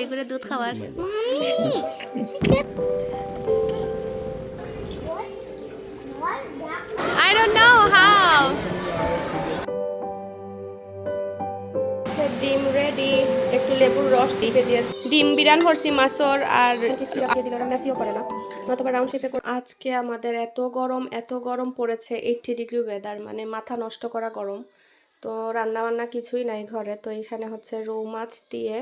এগুলো দুধ খাওয়ার I don't know how ডিম রেডি একটু লেবুর রস দিয়ে দিয়েছি ডিম বিরান করছি মাছর আর মেসিও করে না নতুবা রাউন্ড শেপে আজকে আমাদের এত গরম পড়েছে 80 ডিগ্রি ওয়েদার মানে মাথা নষ্ট করা গরম তো রান্না বান্না কিছুই নাই ঘরে তো এখানে হচ্ছে রৌ মাছ দিয়ে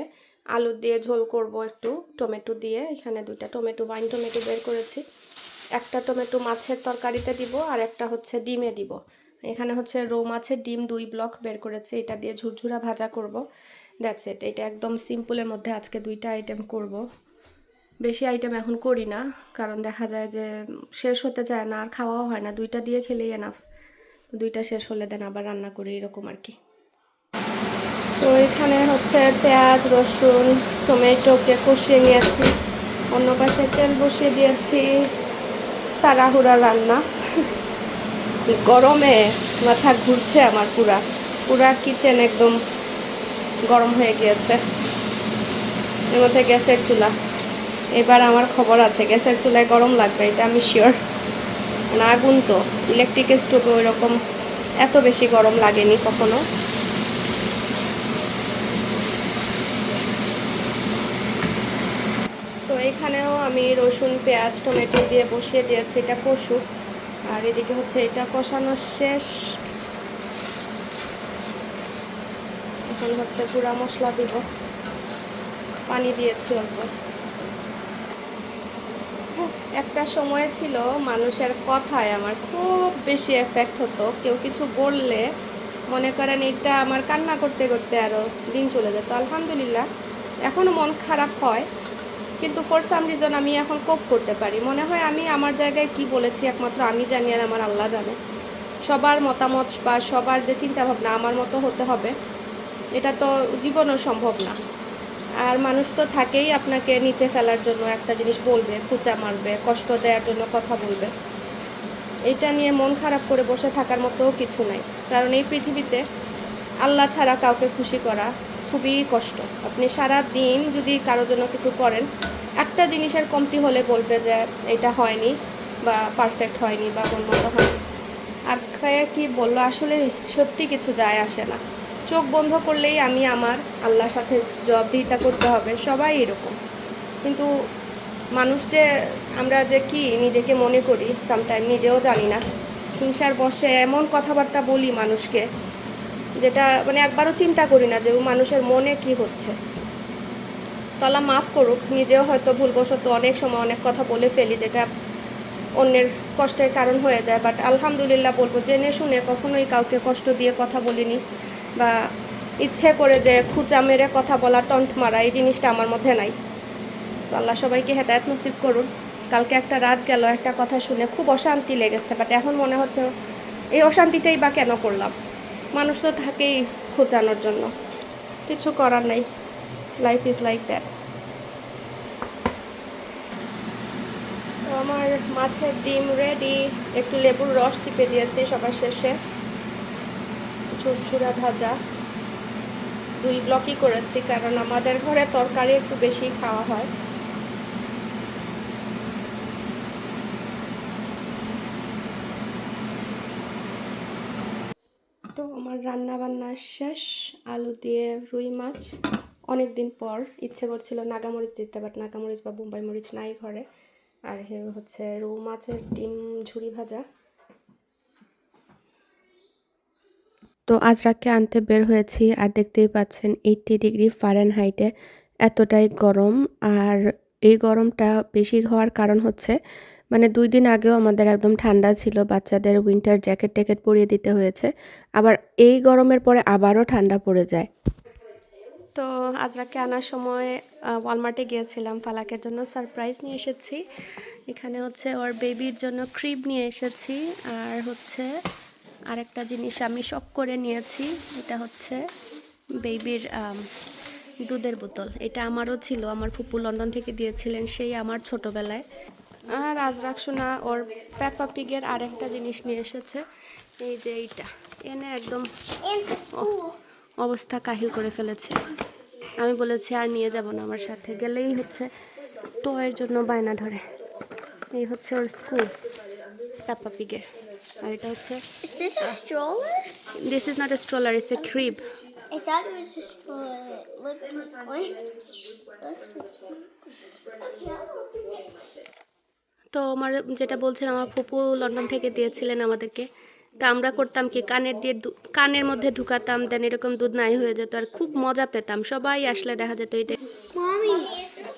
আলু দিয়ে ঝোল করব একটু টমেটো দিয়ে এখানে দুইটা টমেটো বাইন টমেটো বের করেছি একটা টমেটো মাছের তরকারিতে দিব আর একটা হচ্ছে ডিমে দিব এখানে হচ্ছে রৌ মাছের ডিম 2 ব্লক বের করেছি এটা দিয়ে ঝুরঝুরা ভাজা করব দ্যাটস ইট এটা একদম সিম্পলের মধ্যে আজকে দুইটা আইটেম করব বেশি আইটেম এখন করি না কারণ দেখা যায় যে শেষ হতে চায় না আর খাওয়াও হয় না দুইটা দিয়ে খেলেই এনাফ তো দুইটা শেষ হলে দেন আবার রান্না করি এরকম আর কি তো এখানে হচ্ছে পেঁয়াজ রসুন টমেটোকে কষিয়ে নিয়েছি অন্য পাশে তেল বসিয়ে দিয়েছি তাড়াহুড়া রান্না গরমে মাথা ঘুরছে আমার পুরা কিচেন একদম গরম হয়ে গিয়েছে এর মধ্যে গ্যাসের চুলা এবার আমার খবর আছে গ্যাসের চুলায় গরম লাগবে এটা আমি শিওর না আগুন তো ইলেকট্রিক স্টোভে ওই রকম এত বেশি গরম লাগেনি কখনো তো এখানেও আমি রসুন পেঁয়াজ টমেটো দিয়ে বসিয়ে দিয়েছি এটা কষুক আর এদিকে হচ্ছে এটা কষানো শেষ এখন হচ্ছে গুঁড়া মশলা দিব পানি দিয়েছি অল্প একটা সময় ছিল মানুষের কথায় আমার খুব বেশি এফেক্ট হতো কেউ কিছু বললে মনে করেন এটা আমার কান্না করতে করতে আরও দিন চলে যেত আলহামদুলিল্লাহ এখনও মন খারাপ হয় কিন্তু ফর সাম রিজন আমি এখন কোপ করতে পারি মনে হয় আমি আমার জায়গায় কি বলেছি একমাত্র আমি জানি আর আমার আল্লাহ জানে সবার মতামত বা সবার যে চিন্তাভাবনা আমার মতো হতে হবে এটা তো জীবনও সম্ভব না আর মানুষ তো থাকেই আপনাকে নিচে ফেলার জন্য একটা জিনিস বলবে খোঁচা মারবে কষ্ট দেওয়ার জন্য কথা বলবে এটা নিয়ে মন খারাপ করে বসে থাকার মতো কিছু নাই কারণ এই পৃথিবীতে আল্লাহ ছাড়া কাউকে খুশি করা খুবই কষ্ট আপনি সারা দিন যদি কারোর জন্য কিছু করেন একটা জিনিসের কমতি হলে বলবে যে এটা হয়নি বা পারফেক্ট হয়নি বা মন মতো হয়নি আর কি বললো আসলে সত্যি কিছু যায় আসে না চোখ বন্ধ করলেই আমি আমার আল্লাহর সাথে জবাবদিহিতা করতে হবে সবাই এরকম কিন্তু মানুষ যে আমরা যে কি নিজেকে মনে করি সামটাইম নিজেও জানি না হিংসার বশে এমন কথাবার্তা বলি মানুষকে যেটা মানে একবারও চিন্তা করি না যে মানুষের মনে কি হচ্ছে তো আল্লাহ মাফ করুক নিজেও হয়তো ভুলবশত অনেক সময় অনেক কথা বলে ফেলি যেটা অন্যের কষ্টের কারণ হয়ে যায় বাট আলহামদুলিল্লাহ বলবো জেনে শুনে কখনোই কাউকে কষ্ট দিয়ে কথা বলিনি বা ইচ্ছে করে যে খুঁচা মেরে কথা বলা টন্ট মারা এই জিনিসটা আমার মধ্যে নাই আল্লাহ সবাইকে হেদায়েত নসিব করুন কালকে একটা রাত গেল একটা কথা শুনে খুব অশান্তি লেগেছে বাট এখন মনে হচ্ছে এই অশান্তিটাই বা কেন করলাম মানুষ তো থাকেই খোঁচানোর জন্য কিছু করার নাই লাইফ ইজ লাইক দ্যাট তো আমার মাছের ডিম রেডি একটু লেবুর রস চিপে দিয়েছি সবার শেষে ঝুরঝুরা ভাজা 2 ব্লকই করেছি কারণ আমাদের ঘরে তরকারি একটু বেশি খাওয়া হয় তো আমার রান্না বান্না শেষ আলু দিয়ে রুই মাছ অনেক দিন পর ইচ্ছে করছিল নাগামরিচ দিতে বাট নাগামরিচ বা বোম্বাই মরিচ নাই ঘরে আর হচ্ছে রৌ মাছের ডিম ঝুরি ভাজা তো আজরাককে আনতে বের হয়েছি আর দেখতেই পাচ্ছেন 80 ডিগ্রি ফারেনহাইটে এতটাই গরম আর এই গরমটা বেশি হওয়ার কারণ হচ্ছে মানে 2 দিন আগেও আমাদের একদম ঠান্ডা ছিল বাচ্চাদের উইন্টার জ্যাকেট ট্যাকেট পরিয়ে দিতে হয়েছে আবার এই গরমের পরে আবারও ঠান্ডা পড়ে যায় তো আজরাককে আনার সময় ওয়ালমার্টে গিয়েছিলাম ফালাকের জন্য সারপ্রাইজ নিয়ে এসেছি এখানে হচ্ছে ওর বেবির জন্য ক্রিব নিয়ে এসেছি আর হচ্ছে আরেকটা জিনিস আমি শখ করে নিয়েছি এটা হচ্ছে বেবির দুধের বোতল এটা আমারও ছিল আমার ফুপু লন্ডন থেকে দিয়েছিলেন সেই আমার ছোটবেলায় আর আজরাক সোনা ওর পেপা পিগের আরেকটা জিনিস নিয়ে এসেছে এই যে এইটা এনে একদম অবস্থা কাহিল করে ফেলেছে আমি বলেছি আর নিয়ে যাব না, আমার সাথে গেলেই হচ্ছে টয়ের জন্য বায়না ধরে। এই হচ্ছে ওর স্কুল পেপা পিগের। আর এটা হচ্ছে Is this a stroller? This is not a stroller, it's a crib. I thought it was a stroller. Look, what? Looks তো আমার যেটা বলছিলাম, আমার ফুপু লন্ডন থেকে দিয়েছিলেন আমাদেরকে। তা আমরা করতাম কি, কানের মধ্যে ঢুকাতাম, দেন এরকম দুধ নাই হয়ে যেত, আর খুব মজা পেতাম। সবাই আসলে দেখা যেত এটা। Mommy,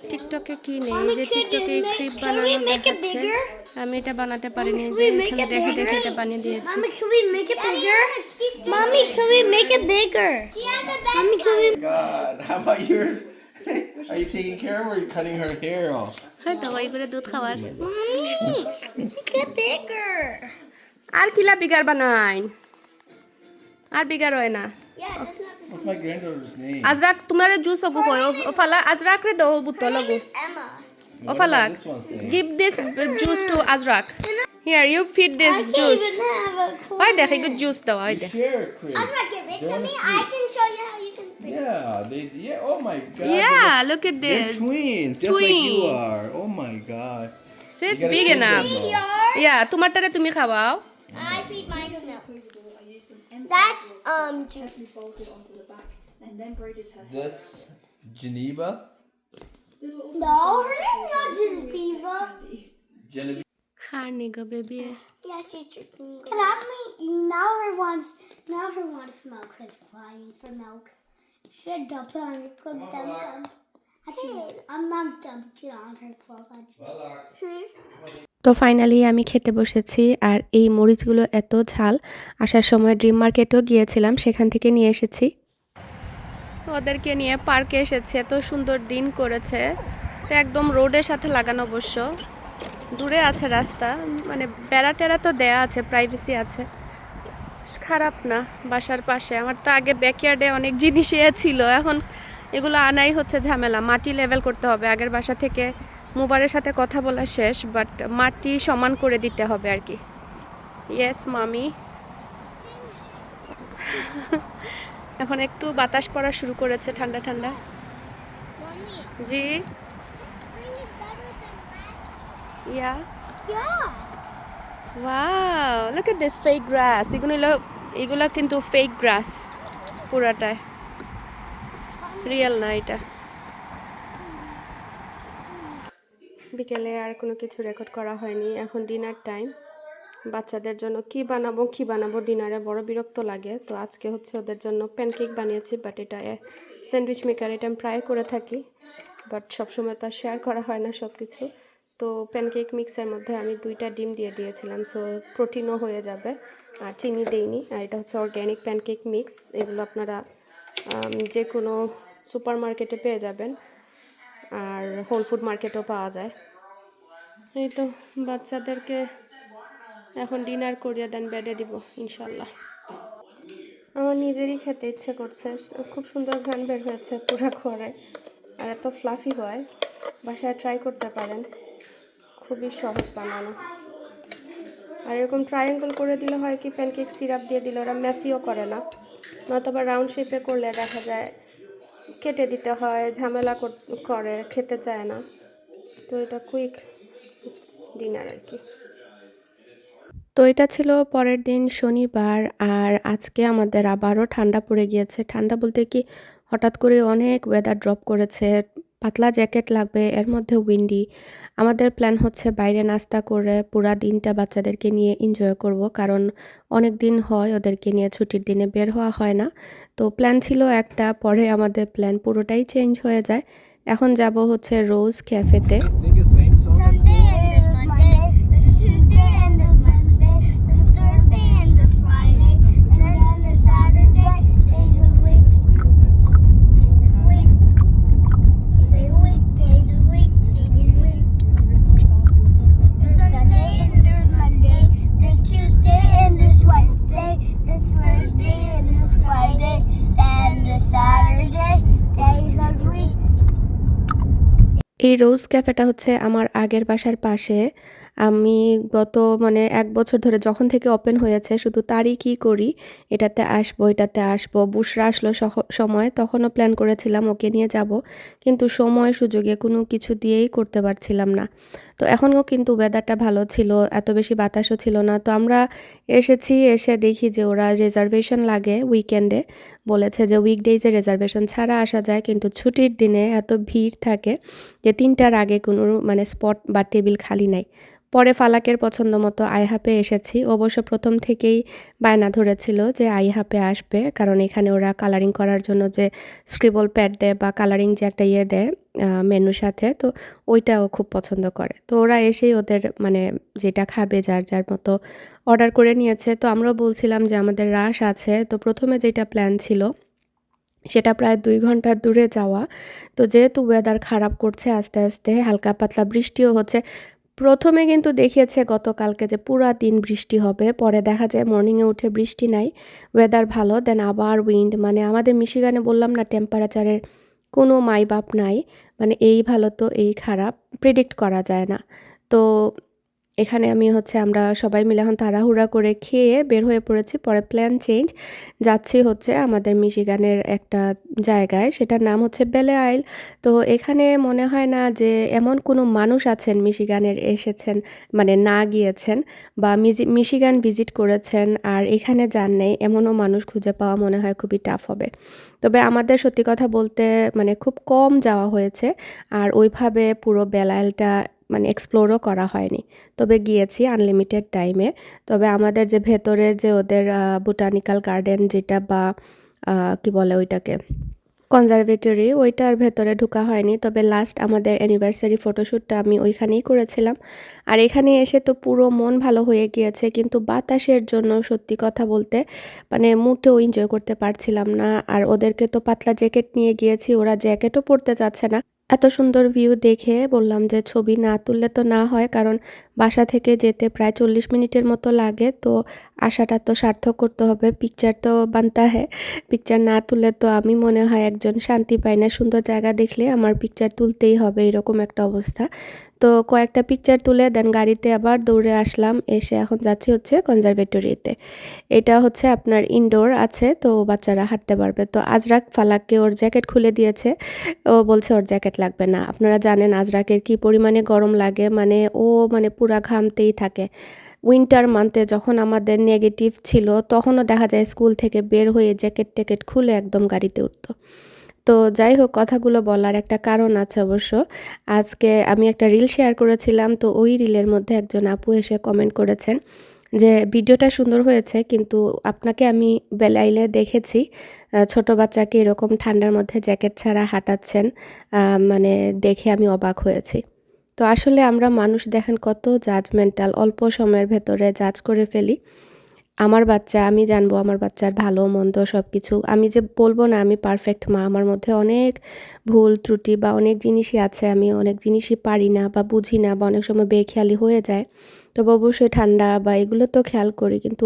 টিকটকে কি নেই, Mommy, যে could টিকটকে you make- creep can we বানানো make it দেখাচ্ছে। bigger? আমি এটা বানাতে পারিনি, Mommy, যে can we make এখানে it দেখে দেখে bigger? এটা বানিয়ে দিয়েছি। Mommy, can we make it bigger? Mommy, can we make it bigger? She has a bed. Mommy, can we? God, how about your? Are you taking care of her or are you cutting her hair off? হয়তো ওই করে দুধ খাওয়ার। Mommy, make it bigger. আর কিলা bigger বানাইন, আর bigger হয় না। Yeah, it doesn't have to. What's my granddaughter's name? Ajrak তোমার juice ওগু কয় ও ফালা, আজরাক রে দাও বুতো লগু। Emma. O Falaq, This one's name. give this juice to Azrak. Here, you feed this I can't juice. even have a clue. ওই দেখ, এই juice দাও, ওই You দেখ। share it, Chris. Emma, give it They're to on me. the I street. can show you how you can fix it. Yeah. Oh my God. Yeah, look at They're this. twins, just like you Twin. are. Oh my God. So it's You gotta big feed enough. them, though. Yours? Yeah, তোমারটারে তুমি খাওয়াও। I feed mine milk. That's juice. This Geneva. No, her name's not Genevieve. Genevieve. খার নি গো baby. Yeah, she's drinking. And now her wants milk. Is crying for milk. She should dump it on her clothes. Actually, I'm not dumping it on her clothes. তো finally আমি খেতে বসেছি। আর এই মরিচগুলো এত ঝাল, আসার সময় ড্রিম মার্কেটও গিয়েছিলাম, সেখান থেকে নিয়ে এসেছি। ওদেরকে নিয়ে পার্কে এসেছি, এত সুন্দর দিন করেছে। তো একদম রোডের সাথে লাগানো, অবশ্য দূরে আছে রাস্তা, মানে বেড়া টেরা তো দেয়া আছে, প্রাইভেসি আছে, খারাপ না। বাসার পাশে আমার তো আগে ব্যাকইয়ার্ডে অনেক জিনিস ছিল, এখন এগুলো আনাই হচ্ছে ঝামেলা। মাটি লেভেল করতে হবে, আগের বাসা থেকে মুবারের সাথে কথা বলা শেষ, বাট মাটি সমান করে দিতে হবে আর কি। ইয়েস মামি। এখন একটু বাতাস পড়া শুরু করেছে, ঠান্ডা ঠান্ডা। Mommy, gee spring is better than last. Yeah Yeah. Wow, look at this fake grass. এগুলো কিন্তু ফেক গ্রাস পুরাটাই, রিয়েল না এটা। বিকেলে আর কোনো কিছু রেকর্ড করা হয়নি, এখন ডিনার টাইম। বাচ্চাদের জন্য কি বানাবো ডিনারে বড় বিরক্ত লাগে। তো আজকে হচ্ছে ওদের জন্য প্যানকেক বানিয়েছি, বাট এটা স্যান্ডউইচ মেকার, এটা আমি প্রায় করে থাকি, বাট সবসময় তো আর শেয়ার করা হয় না সব কিছু। তো প্যানকেক মিক্সের মধ্যে আমি 2টা ডিম দিয়ে দিয়েছিলাম, সো প্রোটিনও হয়ে যাবে, আর চিনি দেইনি। আর এটা হচ্ছে অর্গ্যানিক প্যানকেক মিক্স, এগুলো আপনারা যে কোনো সুপার মার্কেটে পেয়ে যাবেন, আর হোল ফুড মার্কেটও পাওয়া যায়। এই তো বাচ্চাদেরকে এখন ডিনার করিয়ে দেন বেডে দিব ইনশাল্লাহ। আমার নিজেরই খেতে ইচ্ছে করছে, খুব সুন্দর ঘ্রাণ বের হয়েছে পুরা ঘরে, আর এত ফ্লাফি হয়। বাসায় ট্রাই করতে পারেন, খুবই সহজ বানানো। আর এরকম ট্রায়াঙ্গল করে দিলে হয় কি, প্যানকেক সিরাপ দিয়ে দিলে ওরা ম্যাসিও করে না, নয়তো বা রাউন্ড শেপে করলে দেখা যায় কেটে দিতে হয়, ঝামেলা করে, খেতে চায় না। তো এটা কুইক ডিনার আর কি। তো এটা ছিল পরের দিন শনিবার, আর আজকে আমাদের আবারও ঠান্ডা পড়ে গিয়েছে। ঠান্ডা বলতে কি, হঠাৎ করে অনেক ওয়েদার ড্রপ করেছে, পাতলা জ্যাকেট লাগবে, এর মধ্যে উইন্ডি। আমাদের প্ল্যান হচ্ছে বাইরে নাস্তা করে পুরা দিনটা বাচ্চাদেরকে নিয়ে এনজয় করব, কারণ অনেক দিন হয় ওদেরকে নিয়ে ছুটির দিনে বের হওয়া হয় না। তো প্ল্যান ছিল একটা, পরে আমাদের প্ল্যান পুরোটাই চেঞ্জ হয়ে যায়। এখন যাব হচ্ছে রোজ ক্যাফেতে। Sing the same song at Sunday school. and this Monday, this Tuesday and this Wednesday, this Thursday and this Friday, and then this Saturday, days of the week, days of the week, days of the week, days of the week, days of the week. This Sunday and this Monday, this Tuesday and this Wednesday, this Thursday and this Friday, and this Saturday, days of the week. এই রোজ ক্যাফেটা হচ্ছে আমার আগের বাসার পাশে, আমি গত মানে ১ বছর ধরে যখন থেকে ওপেন হয়েছে শুধু তারিখই করি। এটাতে আসবো, এটাতে আসবো। বুশরা আসলো সময় তখনও প্ল্যান করেছিলাম ওকে নিয়ে যাবো। কিন্তু সময় সুযোগে কোনো কিছু দিয়েই করতে পারছিলাম না। তো এখনও কিন্তু ওয়েদারটা ভালো ছিল, এত বেশি বাতাসও ছিল না। তো আমরা এসেছি, এসে দেখি যে ওরা রিজার্ভেশন লাগে উইকেন্ডে। বলেছে যে উইকডেজে রিজার্ভেশন ছাড়া আসা যায়, কিন্তু ছুটির দিনে এত ভিড় থাকে যে ৩টার আগে কোনো মানে স্পট বা টেবিল খালি নাই। পরে ফালাকের পছন্দ মতো আইহাপে এসেছি। অবশ্য প্রথম থেকেই বায়না ধরেছিল যে আইহাপে আসবে, কারণ এখানে ওরা কালারিং করার জন্য যে স্ক্রিবল প্যাড দেয় বা কালারিং যে একটা ইয়ে দেয় মেনুর সাথে, তো ওইটাও খুব পছন্দ করে। তো ওরা এসেই ওদের মানে যেটা খাবে যার যার মতো অর্ডার করে নিয়েছে। তো আমরাও বলছিলাম যে আমাদের রাশ আছে। তো প্রথমে যেটা প্ল্যান ছিল সেটা প্রায় ২ ঘন্টা দূরে যাওয়া। তো যেহেতু ওয়েদার খারাপ করছে আস্তে, আস্তে হালকা পাতলা বৃষ্টিও হচ্ছে। প্রথমে কিন্তু দেখিয়েছে গতকালকে যে পুরা দিন বৃষ্টি হবে। পরে দেখা যায় মর্নিংয়ে উঠে বৃষ্টি নাই। ওয়েদার ভালো। দেন আবার উইন্ড, মানে আমাদের মিশিগানে বললাম না টেম্পারেচারের কোনো মাইমাপ নাই। মানে এই ভালো তো এই খারাপ, প্রেডিক্ট করা যায় না। তো এখানে আমরা সবাই মিলে এখন তাড়াহুড়া করে খেয়ে বের হয়ে পড়েছি। পরে প্ল্যান চেঞ্জ। যাচ্ছি হচ্ছে আমাদের মিশিগানের একটা জায়গায়, সেটার নাম হচ্ছে বেলে আইল। তো এখানে মনে হয় না যে এমন কোনো মানুষ আছেন মিশিগানের এসেছেন, মানে না গিয়েছেন বা মিশিগান ভিজিট করেছেন আর এখানে যান নাই, এমনও মানুষ খুঁজে পাওয়া মনে হয় খুবই টাফ হবে। তবে আমাদের সত্যি কথা বলতে মানে খুব কম যাওয়া হয়েছে। আর ওইভাবে পুরো বেলে আইলটা মানে এক্সপ্লোরও করা হয়নি। তবে গিয়েছি আনলিমিটেড টাইমে। তবে আমাদের যে ভেতরের যে ওদের বোটানিক্যাল গার্ডেন যেটা বা কি বলে ওইটাকে? কনজারভেটরি, ওইটার ভেতরে ঢোকা হয়নি। তবে লাস্ট আমাদের অ্যানিভার্সারি ফটোশ্যুটটা আমি ওইখানেই করেছিলাম। আর এখানে এসে তো পুরো মন ভালো হয়ে গিয়েছে। কিন্তু বাতাসের জন্য সত্যি কথা বলতে মানে মোটেও এনজয় করতে পারছিলাম না। আর ওদেরকে তো পাতলা জ্যাকেট নিয়ে গিয়েছি, ওরা জ্যাকেটও পরতে চাচ্ছে না। এত সুন্দর ভিউ দেখে বললাম যে ছবি না তুললে তো না হয়, কারণ বাসা থেকে যেতে প্রায় ৪০ মিনিটের মতো লাগে। তো আসাটা তো সার্থক করতে হবে, পিকচার তো বানতা হ্যায়। পিকচার না তুললে তো আমি মনে হয় একজন শান্তি পাই না। সুন্দর জায়গা দেখলে আমার পিকচার তুলতেই হবে, এরকম একটা অবস্থা। তো কয়েকটা পিকচার তুলে দেন গাড়িতে আবার দৌড়ে আসলাম। এসে এখন যাচ্ছি হচ্ছে কনজারভেটরিতে। এটা হচ্ছে আপনার ইনডোর আছে, তো বাচ্চারা হাঁটতে পারবে। তো আজরাক ফালাককে ওর জ্যাকেট খুলে দিয়েছে। ও বলছে ওর জ্যাকেট লাগবে না। আপনারা জানেন আজরাকের কি পরিমাণে গরম লাগে, মানে ও মানে পুরা ঘামতেই থাকে। উইন্টার মান্থে যখন আমাদের নেগেটিভ ছিল তখনও দেখা যায় স্কুল থেকে বের হয়ে জ্যাকেট-ট্যাকেট খুলে একদম গাড়িতে উঠতো। তো যাই হোক, কথাগুলো বলার একটা কারণ আছে অবশ্য। আজকে আমি একটা রিল শেয়ার করেছিলাম, তো ওই রিলের মধ্যে একজন আপু এসে কমেন্ট করেছেন যে, "ভিডিওটা সুন্দর হয়েছে, কিন্তু আপনাকে আমি বেলাইলে দেখেছি ছোট বাচ্চাকে এরকম ঠান্ডার মধ্যে জ্যাকেট ছাড়া হাঁটাচ্ছেন। মানে দেখে আমি অবাক হয়েছি।" তো আসলে আমরা মানুষ দেখেন কত জাজমেন্টাল, অল্প সময়ের ভেতরে জাজ করে ফেলি। আমার বাচ্চা, আমি জানবো আমার বাচ্চার ভালো মন্দ সবকিছু। আমি যে বলব না আমি পারফেক্ট মা, আমার মধ্যে অনেক ভুল ত্রুটি বা অনেক জিনিসই আছে। আমি অনেক জিনিসই পারি না বা বুঝি না বা অনেক সময় বেখেয়ালি হয়ে যায়। তবে অবশ্যই ঠান্ডা বা এগুলো তো খেয়াল করি। কিন্তু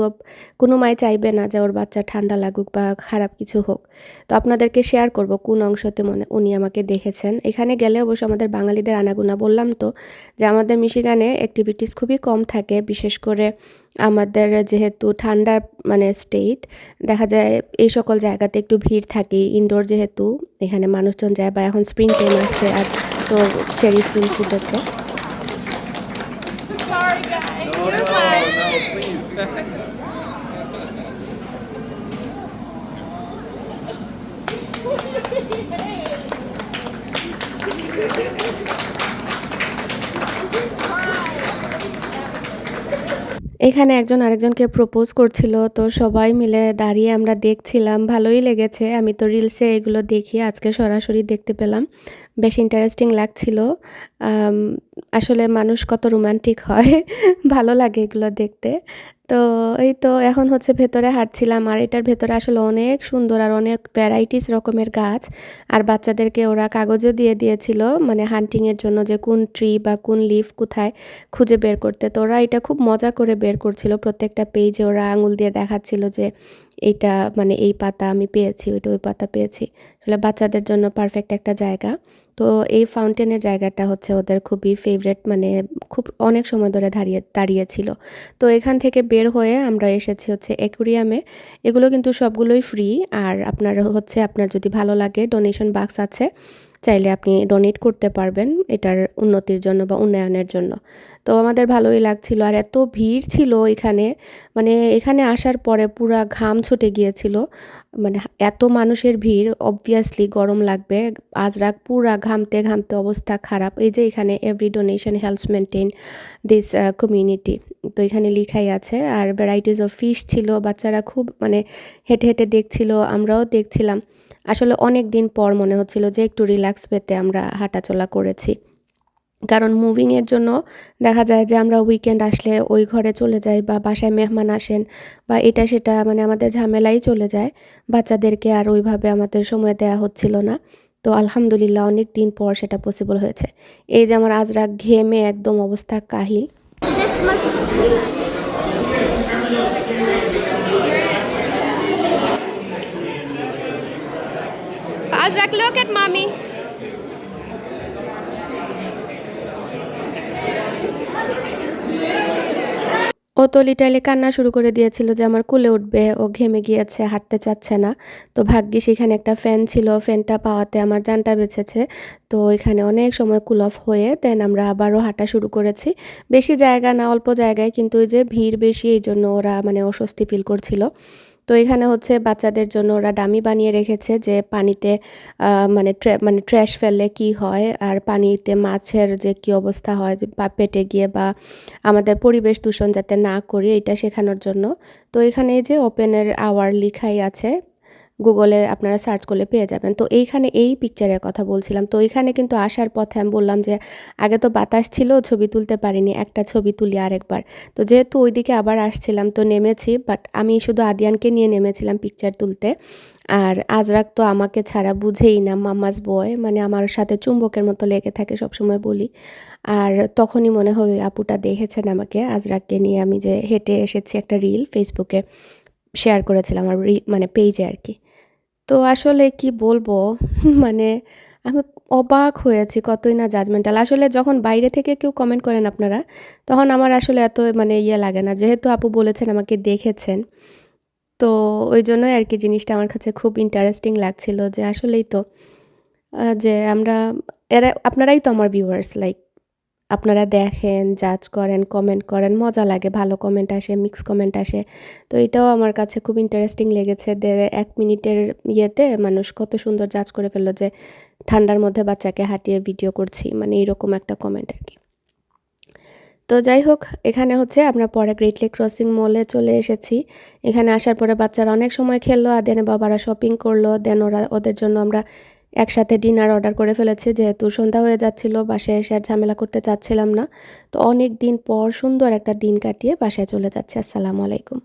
কোনো মাই চাইবে না যে ওর বাচ্চার ঠান্ডা লাগুক বা খারাপ কিছু হোক। তো আপনাদেরকে শেয়ার করব কোন অংশতে উনি আমাকে দেখেছেন। এখানে গেলে অবশ্য আমাদের বাঙালিদের আনাগোনা, বললাম তো যে আমাদের মিশিগানে অ্যাক্টিভিটিস খুবই কম থাকে। বিশেষ করে আমাদের যেহেতু ঠান্ডা মানে স্টেট, দেখা যায় এই সকল জায়গাতে একটু ভিড় থাকেই। ইনডোর যেহেতু এখানে মানুষজন যায়, বা এখন স্প্রিং টাইম আসছে আর তো চেরি ফুল ফুটেছে। No, no, please. এখানে একজন আরেকজনকে প্রপোজ করছিল, তো সবাই মিলে দাঁড়িয়ে আমরা দেখছিলাম। ভালোই লেগেছে। আমি তো রিলসে এগুলো দেখি, আজকে সরাসরি দেখতে পেলাম। বেশ ইন্টারেস্টিং লাগছিল। আম আসলে মানুষ কত রোমান্টিক হয়। ভালো লাগে এগুলো দেখতে। তো এই তো এখন হচ্ছে ভেতরে হাঁটছিলাম, আর এটার ভেতরে আসলে অনেক সুন্দর আর অনেক ভ্যারাইটিস রকমের গাছ। আর বাচ্চাদেরকে ওরা কাগজও দিয়ে দিয়েছিল মানে হান্টিংয়ের জন্য, যে কোন ট্রি বা কোন লিফ কোথায় খুঁজে বের করতে। তো ওরা এটা খুব মজা করে বের করছিল। প্রত্যেকটা পেজে ওরা আঙুল দিয়ে দেখাচ্ছিল যে এইটা মানে এই পাতা আমি পেয়েছি, ওইটা ওই পাতা পেয়েছি। আসলে বাচ্চাদের জন্য পারফেক্ট একটা জায়গা। তো এই ফাউন্টেনের জায়গাটা হচ্ছে ওদের খুবই ফেভারিট, মানে খুব অনেক সময় ধরে দাঁড়িয়েছিল। তো এখান থেকে বের হয়ে আমরা এসেছি হচ্ছে অ্যাকুরিয়ামে। এগুলো কিন্তু সবগুলোই ফ্রি, আর আপনার যদি ভালো লাগে ডোনেশন বাক্স আছে, চাইলে আপনি ডোনেট করতে পারবেন এটার উন্নতির জন্য বা উন্নয়নের জন্য। তো আমাদের ভালোই লাগছিল, আর এত ভিড় ছিল এখানে, মানে এখানে আসার পরে পুরা ঘাম ছুটে গিয়েছিল। মানে এত মানুষের ভিড়, অবভিয়াসলি গরম লাগবে। আজরাক পুরা ঘামতে ঘামতে অবস্থা খারাপ। এই যে এখানে every donation helps maintain this community, তো এখানে লিখাই আছে। আর ভ্যারাইটিস অফ ফিশ ছিল, বাচ্চারা খুব মানে হেঁটে হেঁটে দেখছিল, আমরাও দেখছিলাম। আসলে অনেক দিন পর মনে হচ্ছিল যে একটু রিল্যাক্স পেতে আমরা হাঁটাচলা করেছি। কারণ মুভিংয়ের জন্য দেখা যায় যে আমরা উইকেন্ড আসলে ওই ঘরে চলে যাই, বা বাসায় মেহমান আসেন, বা এটা সেটা মানে আমাদের ঝামেলাই চলে যায়। বাচ্চাদেরকে আর ওইভাবে আমাদের সময় দেয়া হচ্ছিল না। তো আলহামদুলিল্লাহ অনেক দিন পর সেটা পসিবল হয়েছে। এই যে আমার আজরাক ঘেমে একদম অবস্থা কাহিল। This looks good. Azrak, look at mommy. ও তো লিটারালি কান্না শুরু করে দিয়েছিল যে আমার কোলে উঠবে, ও ঘেমে গিয়েছে, হাঁটতে চাচ্ছে না। তো ভাগ্যিস এখানে একটা ফ্যান ছিল, ফ্যানটা পাওয়াতে আমার জানটা বেঁচেছে। তো এখানে অনেক সময় কুল অফ হয়ে দেন আমরা আবারও হাঁটা শুরু করেছি। বেশি জায়গা না, অল্প জায়গায়, কিন্তু ওই যে ভিড় বেশি, এই জন্য ওরা মানে অস্বস্তি ফিল করছিল। তো এখানে হচ্ছে বাচ্চাদের জন্য ওরা ডামি বানিয়ে রেখেছে যে পানিতে মানে ট্র্যাশ ফেললে কি হয়, আর পানিতে মাছের যে কি অবস্থা হয় যে পেটে গিয়ে, বা আমাদের পরিবেশ দূষণ যাতে না করি এটা শেখানোর জন্য। তো এখানে এই যে ওপেনের আওয়ার লিখাই আছে, গুগলে আপনারা সার্চ করলে পেয়ে যাবেন। তো এইখানে এই পিকচারের কথা বলছিলাম। তো এখানে কিন্তু আসার পথে আমি বললাম যে আগে তো বাতাস ছিল, ছবি তুলতে পারিনি, একটা ছবি তুলি আরেকবার। তো যেহেতু ওইদিকে আবার আসছিলাম তো নেমেছি, বাট আমি শুধু আদিয়ানকে নিয়ে নেমেছিলাম পিকচার তুলতে। আর আজরাক তো আমাকে ছাড়া বুঝেই না, মাম্মাস বয়, মানে আমার সাথে চুম্বকের মতো লেগে থাকে সবসময় বলি। আর তখনই মনে হয় ওই আপুটা দেখেছেন আমাকে, আজরাককে নিয়ে আমি যে হেঁটে এসেছি, একটা রিল ফেসবুকে শেয়ার করেছিলাম আমার মানে পেজে আর কি। তো আসলে কি বলবো মানে আমি অবাক হয়েছি, কতই না জাজমেন্টাল। আসলে যখন বাইরে থেকে কেউ কমেন্ট করেন আপনারা, তখন আমার আসলে এত মানে ইয়ে লাগে না, যেহেতু আপু বলেছেন আমাকে দেখেছেন। তো ওই জন্যই আর কি জিনিসটা আমার কাছে খুব ইন্টারেস্টিং লাগছিল যে আসলেই তো যে আপনারাই তো আমার ভিউয়ার্স, লাইক আপনারা দেখেন, জাজ করেন, কমেন্ট করেন, মজা লাগে, ভালো কমেন্ট আসে, মিক্স কমেন্ট আসে। তো এটাও আমার কাছে খুব ইন্টারেস্টিং লেগেছে, ১ মিনিটের ইয়েতে মানুষ কত সুন্দর জাজ করে ফেললো যে ঠান্ডার মধ্যে বাচ্চাকে হাঁটিয়ে ভিডিও করছি, মানে এরকম একটা কমেন্ট আর কি। তো যাই হোক, এখানে হচ্ছে আমরা পরে গ্রেট লেক ক্রসিং মলে চলে এসেছি। এখানে আসার পরে বাচ্চারা অনেক সময় খেললো, আর দেন বাবারা শপিং করলো, দেন ওদের জন্য আমরা একসাথে ডিনার অর্ডার করে ফেলেছি, যেহেতু সন্ধ্যা হয়ে যাচ্ছিল, বাসায় এসে আর ঝামেলা করতে চাচ্ছিলাম না। তো অনেক দিন পর সুন্দর একটা দিন কাটিয়ে বাসায় চলে যাচ্ছি। আসসালামু আলাইকুম।